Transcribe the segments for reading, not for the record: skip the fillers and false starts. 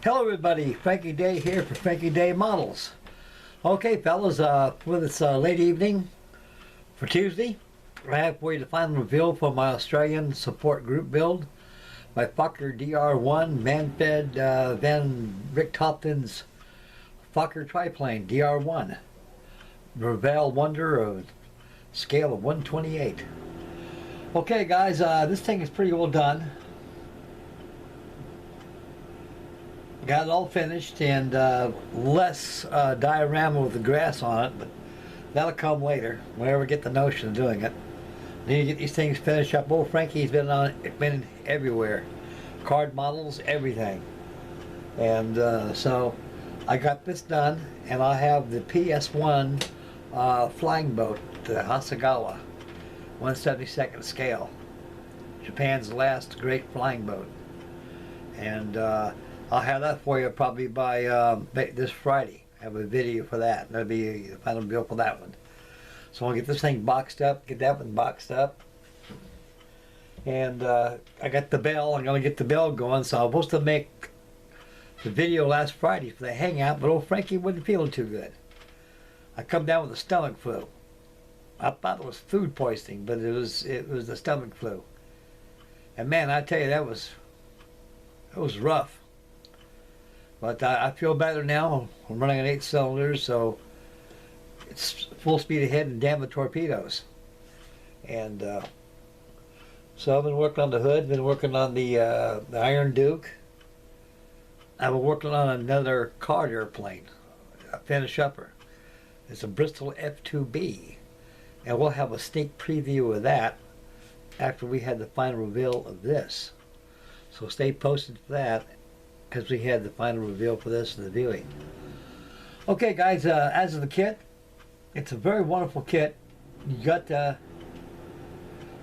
Hello everybody, Frankie Day here for Frankie Day Models. Okay fellas, with this late evening for Tuesday, I have for you the final reveal for my Australian support group build. My Fokker Dr.1 man-fed Van Richthoften's Fokker triplane Dr.1. Revell wonder of scale of 1/28. Okay guys, this thing is pretty well done. Got it all finished and less diorama with the grass on it, but that'll come later whenever we get the notion of doing it. Need to get these things finished up. Old Frankie's been everywhere, card models, everything, and so I got this done, and I have the PS1 flying boat, the Hasegawa, 1/72 scale, Japan's last great flying boat, and I'll have that for you probably by this Friday. I have a video for that. That'll be the final bill for that one. So I'll get this thing boxed up, get that one boxed up. And I got the bell. I'm going to get the bell going. So I was supposed to make the video last Friday for the hangout, but old Frankie wasn't feeling too good. I come down with a stomach flu. I thought it was food poisoning, but it was the stomach flu. And man, I tell you, it was rough. But I feel better now. I'm running on 8 cylinders, so it's full speed ahead and damn the torpedoes. And so I've been working on the hood, been working on the Iron Duke. I've been working on another card airplane, a finish upper. It's a Bristol F2B, and we'll have a sneak preview of that after we had the final reveal of this. So stay posted for that, as we had the final reveal for this in the viewing. Okay guys, as of the kit, it's a very wonderful kit. You got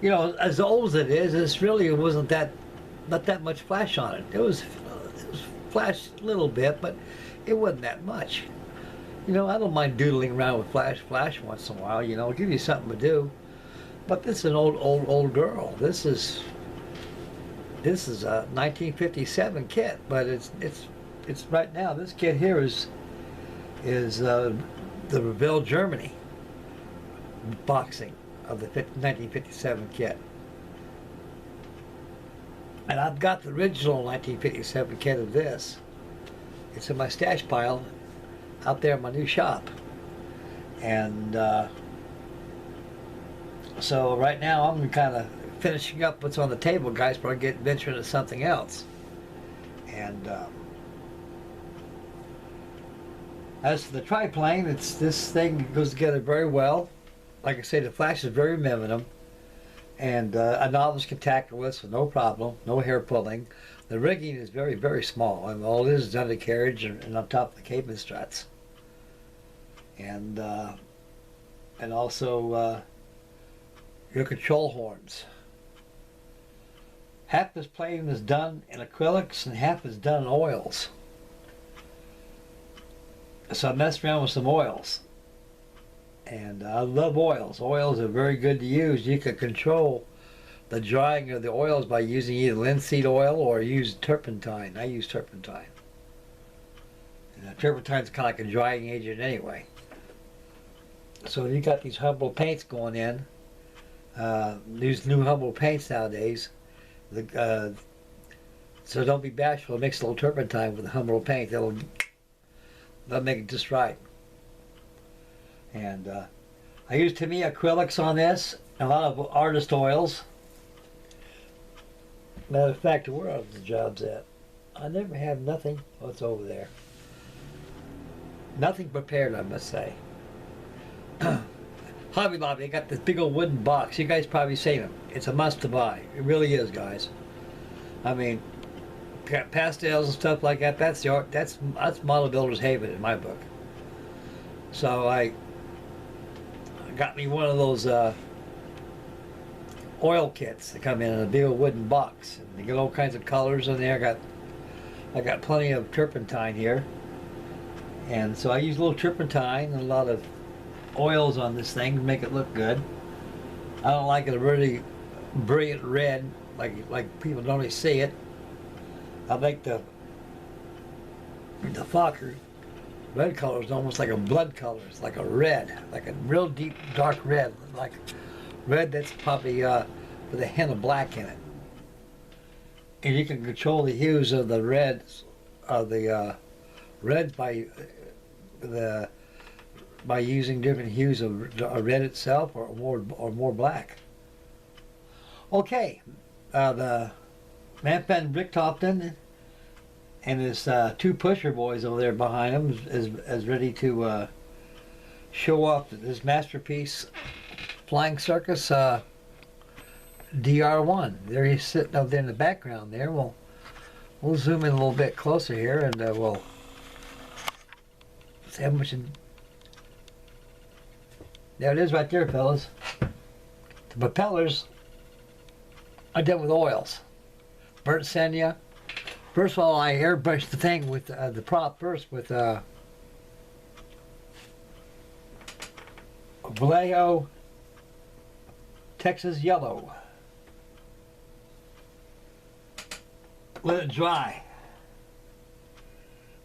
you know, as old as it is, it wasn't not that much flash on it. It was flash a little bit, but it wasn't that much. You know, I don't mind doodling around with flash once in a while, you know, give you something to do. But this is an old girl. This is a 1957 kit, but it's right now. This kit here is the Revell Germany boxing of the 1957 kit, and I've got the original 1957 kit of this. It's in my stash pile out there in my new shop, and so right now I'm kind of finishing up what's on the table, guys, but I get venturing into something else. And as for the triplane, this thing goes together very well. Like I say, the flash is very minimum, and a novice can tackle this with no problem, no hair pulling. The rigging is very, very small, and all it is undercarriage and on top of the cabin struts, and also your control horns. Half this plane is done in acrylics and half is done in oils. So I messed around with some oils. And I love oils. Oils are very good to use. You can control the drying of the oils by using either linseed oil or use turpentine. I use turpentine. And turpentine is kind of like a drying agent anyway. So you got these Humboldt paints going in. These new Humboldt paints nowadays. So don't be bashful. Mix a little turpentine with the Humboldt paint. That'll make it just right. And I use Tamiya acrylics on this, a lot of artist oils. Matter of fact, where are the jobs at? I never have nothing. Oh, it's over there. Nothing prepared, I must say. Hobby Lobby, I got this big old wooden box. You guys probably seen them. It's a must to buy. It really is, guys. I mean, pastels and stuff like that. That's the art. That's model builder's haven in my book. So I got me one of those oil kits that come in a big old wooden box. And they get all kinds of colors in there. I got plenty of turpentine here, and so I use a little turpentine and a lot of oils on this thing to make it look good. I don't like it a really brilliant red like people don't really see it. I like the The Fokker red color is almost like a blood color. It's like a red, like a real deep dark red, like red that's probably with a hint of black in it. And you can control the hues of the reds, red by using different hues of red itself or more black. Okay, the man Van Richthoften and his two pusher boys over there behind him is ready to show off this masterpiece flying circus DR1. There he's sitting up there in the background there. We'll zoom in a little bit closer here and we'll see how much. There it is right there, fellas. The propellers are done with oils. Burnt sienna. First of all, I airbrushed the thing with the prop first with Vallejo Texas Yellow. Let it dry.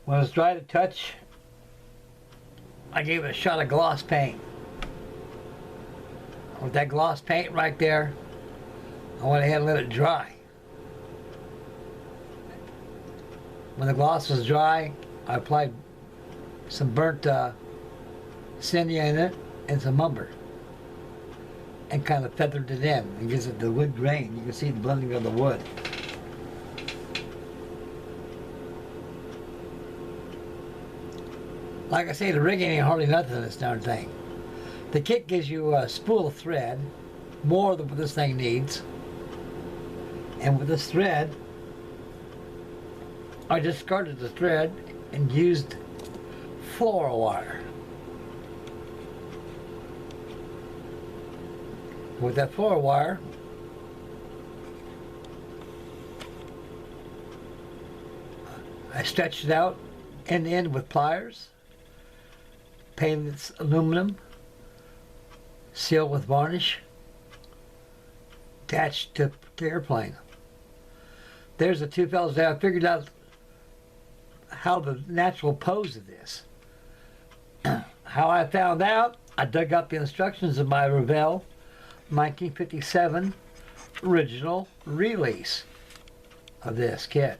When it's dry to touch, I gave it a shot of gloss paint. With that gloss paint right there, I went ahead and let it dry. When the gloss was dry, I applied some burnt sienna in it and some umber and kind of feathered it in. It gives it the wood grain. You can see the blending of the wood. Like I say, the rigging ain't hardly nothing in this darn thing. The kit gives you a spool of thread, more than what this thing needs. And with this thread, I discarded the thread and used floral wire. With that floral wire, I stretched it out end to end with pliers, painted it aluminum, sealed with varnish, attached to the airplane. There's the two fellas there. I figured out how the natural pose of this. How I found out, I dug up the instructions of my Revell 1957 original release of this kit.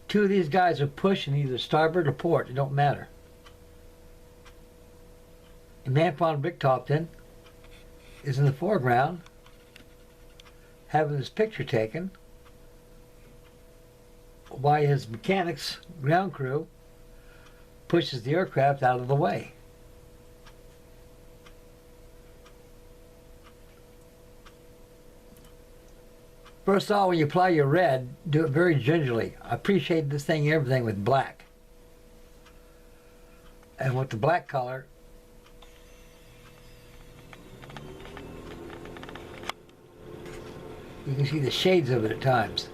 Two of these guys are pushing either starboard or port, it don't matter. And man Van Richthoften is in the foreground having his picture taken while his mechanics, ground crew, pushes the aircraft out of the way. First of all, when you apply your red, do it very gingerly. I appreciate this thing, everything with black. And with the black color, you can see the shades of it at times.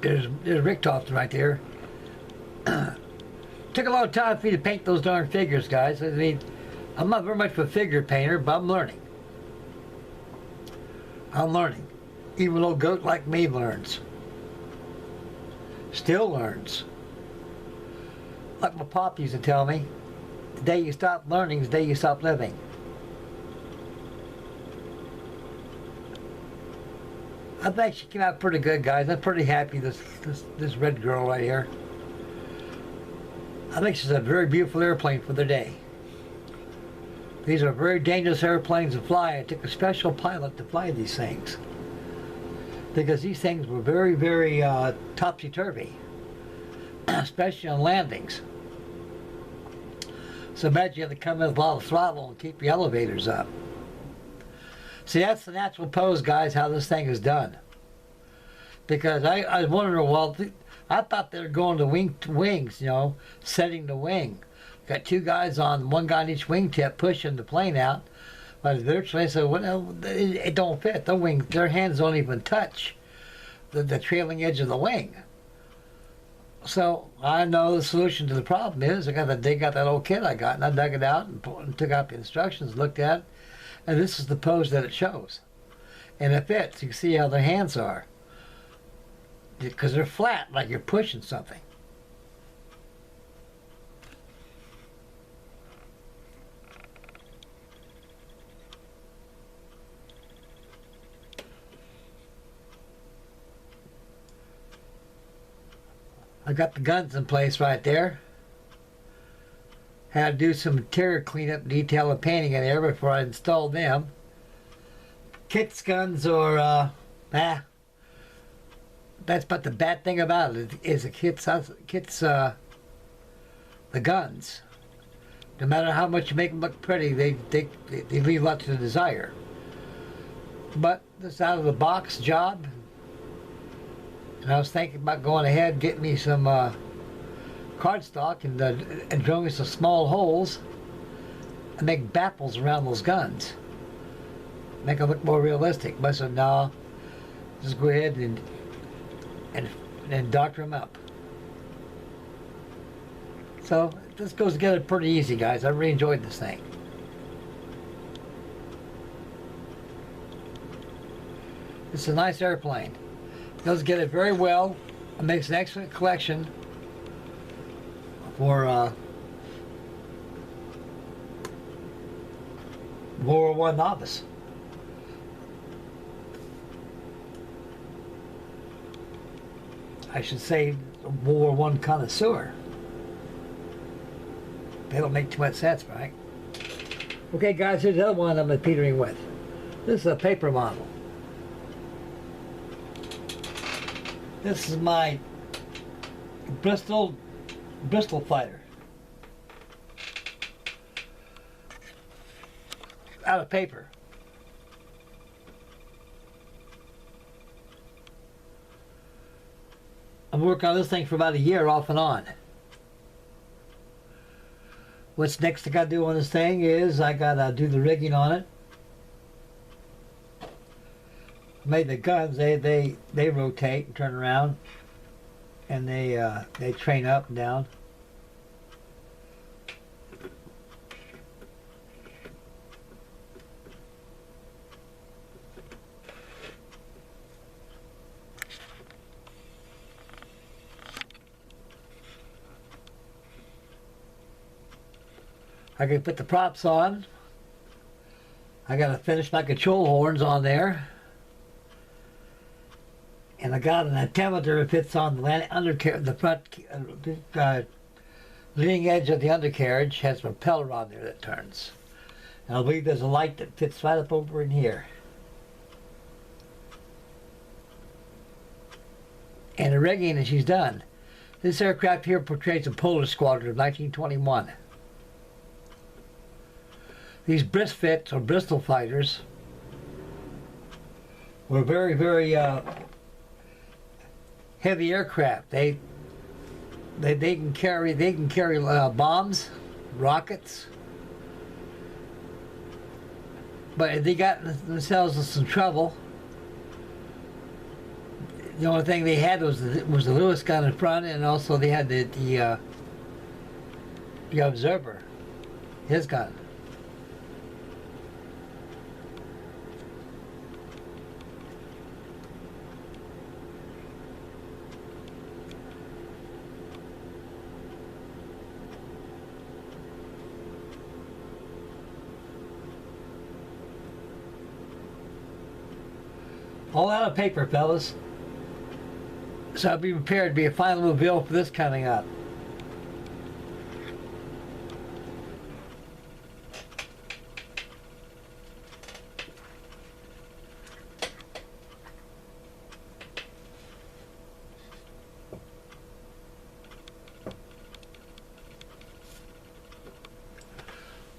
There's Richthoften right there. Took a lot of time for me to paint those darn figures, guys. I mean, I'm not very much of a figure painter, but I'm learning. I'm learning. Even a little goat like me learns. Still learns. Like my pop used to tell me, the day you stop learning is the day you stop living. I think she came out pretty good, guys. I'm pretty happy this red girl right here. I think she's a very beautiful airplane for the day. These are very dangerous airplanes to fly. I took a special pilot to fly these things because these things were very, very topsy-turvy, especially on landings. So imagine you have to come in with a lot of throttle and keep your elevators up. See, that's the natural pose, guys, how this thing is done. Because I was wondering, well, I thought they were going to wings, you know, setting the wing. Got two guys on, one guy on each wingtip pushing the plane out. But virtually, I said, well, it don't fit. The wing, their hands don't even touch the trailing edge of the wing. So I know the solution to the problem is I got to dig out that old kit I got, and I dug it out and took out the instructions, looked at it. And this is the pose that it shows. And it fits. You can see how their hands are. because they're flat, like you're pushing something. I got the guns in place right there. Had to do some interior cleanup, detail, and painting in there before I installed them. Kit's guns are, that's but the bad thing about it is the the guns. No matter how much you make them look pretty, they leave lots to desire. But this out of the box job, and I was thinking about going ahead and getting me some cardstock and drilling some small holes and make baffles around those guns. Make them look more realistic. But I said, no, just go ahead and doctor them up. So this goes together pretty easy, guys. I really enjoyed this thing. It's a nice airplane. Goes together very well. It makes an excellent collection for World War I novice. I should say World War I connoisseur. They don't make too much sense, right? Okay, guys, here's the other one I'm petering with. This is a paper model. This is my Bristol fighter. Out of paper. I'm working on this thing for about a year off and on. What's next I gotta do on this thing is I gotta do the rigging on it. Made the guns, they rotate and turn around, and they train up and down. I can put the props on. I gotta finish my control horns on there. And I got an altimeter that fits on the front leading edge of the undercarriage. Has a propeller on there that turns. And I believe there's a light that fits right up over in here. And the rigging that she's done. This aircraft here portrays a polar squadron of 1921. These Bristfits or Bristol fighters were very, very heavy aircraft. They can carry bombs, rockets, but they got themselves in some trouble. The only thing they had was the Lewis gun in front, and also they had the Observer, his gun. All out of paper, fellas. So I'll be prepared to be a final reveal for this coming up.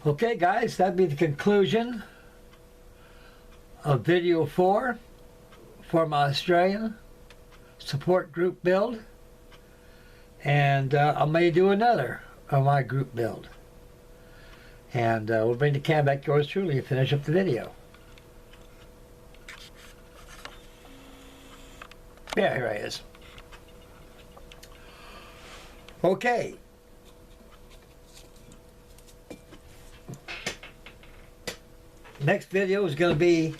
Okay, guys, that'd be the conclusion of video 4 for my Australian support group build, and I may do another of my group build, and we'll bring the cam back to yours truly and finish up the video. Yeah, here he is. Okay. Next video is going to be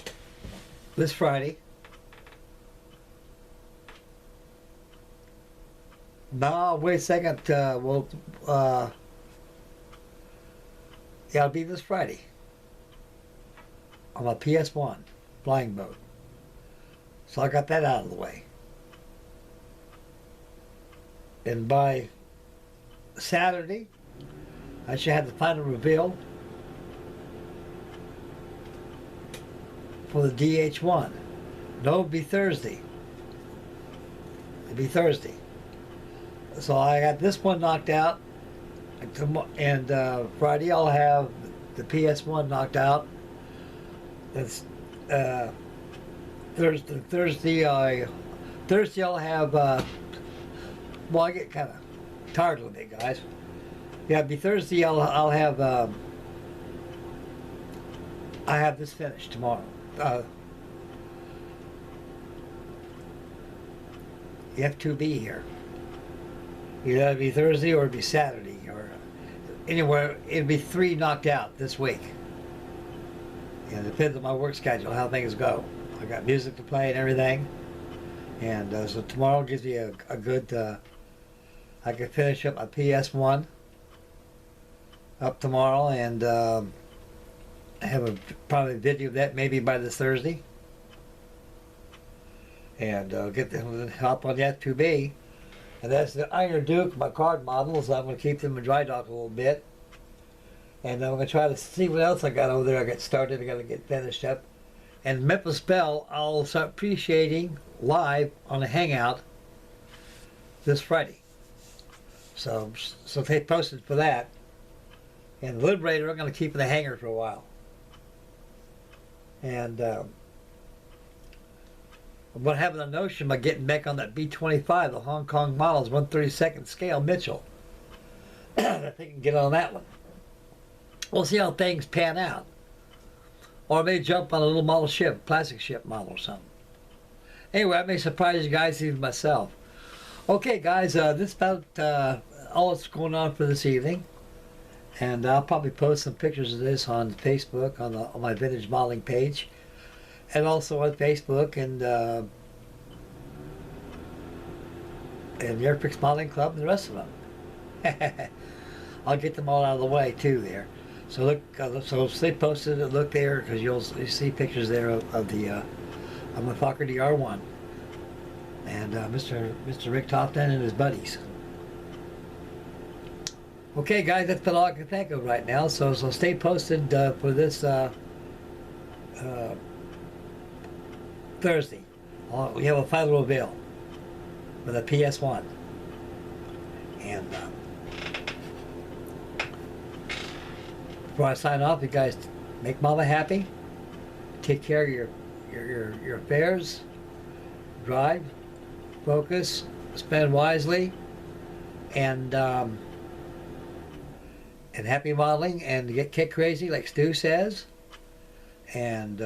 this Friday. No, wait a second. Yeah, it'll be this Friday on my PS1 flying boat. So I got that out of the way. And by Saturday, I should have the final reveal for the DH1. No, it'll be Thursday. It'll be Thursday. So I got this one knocked out, and Friday I'll have the PS1 knocked out. That's Thursday I'll have. Well, I get kind of tired a little bit, guys. Yeah, it'll be Thursday. I'll have. I have this finished tomorrow. The F2B here. Either it'll be Thursday or it'll be Saturday, or anywhere. It'll be 3 knocked out this week. And it depends on my work schedule, how things go. I got music to play and everything. And so tomorrow gives me a good, I can finish up my PS1 up tomorrow, and have probably a video of that maybe by this Thursday. And hop on the F2B. And that's the Iron Duke, my card models. I'm going to keep them in dry dock a little bit. And I'm going to try to see what else I got over there. I got started. I got to get finished up. And Memphis Belle, I'll start appreciating live on a Hangout this Friday. So stay posted for that. And Liberator, I'm going to keep in the hangar for a while. And I'm going to have a notion about getting back on that B-25, the Hong Kong models, 132nd scale Mitchell. I think I can get on that one. We'll see how things pan out. Or I may jump on a little model ship, plastic ship model or something. Anyway, I may surprise you guys, even myself. Okay, guys, this is about all that's going on for this evening. And I'll probably post some pictures of this on Facebook, on my vintage modeling page. And also on Facebook and the Airfix Modeling Club and the rest of them. I'll get them all out of the way too there. So look, so stay posted. Look there, because you'll see pictures there of my Fokker Dr.1 and Mr. Rick Tofton and his buddies. Okay, guys, that's about all I can think of right now. So stay posted for this Thursday. We have a final reveal with a PS1. And before I sign off, you guys make Mama happy. Take care of your affairs. Drive, focus, spend wisely, and happy modeling, and get kit crazy like Stu says. And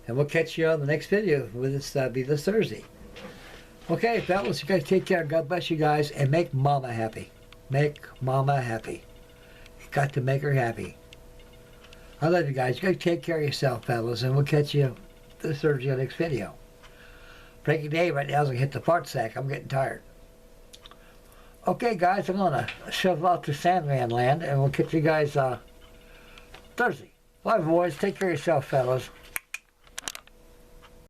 we'll catch you on the next video. With this be this Thursday. Okay, fellas, you guys take care. God bless you guys, and make Mama happy. Make Mama happy. You got to make her happy. I love you guys. You guys take care of yourself, fellas, and we'll catch you this Thursday on the next video. Frankie Day right now is going to hit the fart sack. I'm getting tired. Okay, guys, I'm going to shove out to Sandman Land, and we'll catch you guys Thursday. Bye, boys. Take care of yourself, fellas.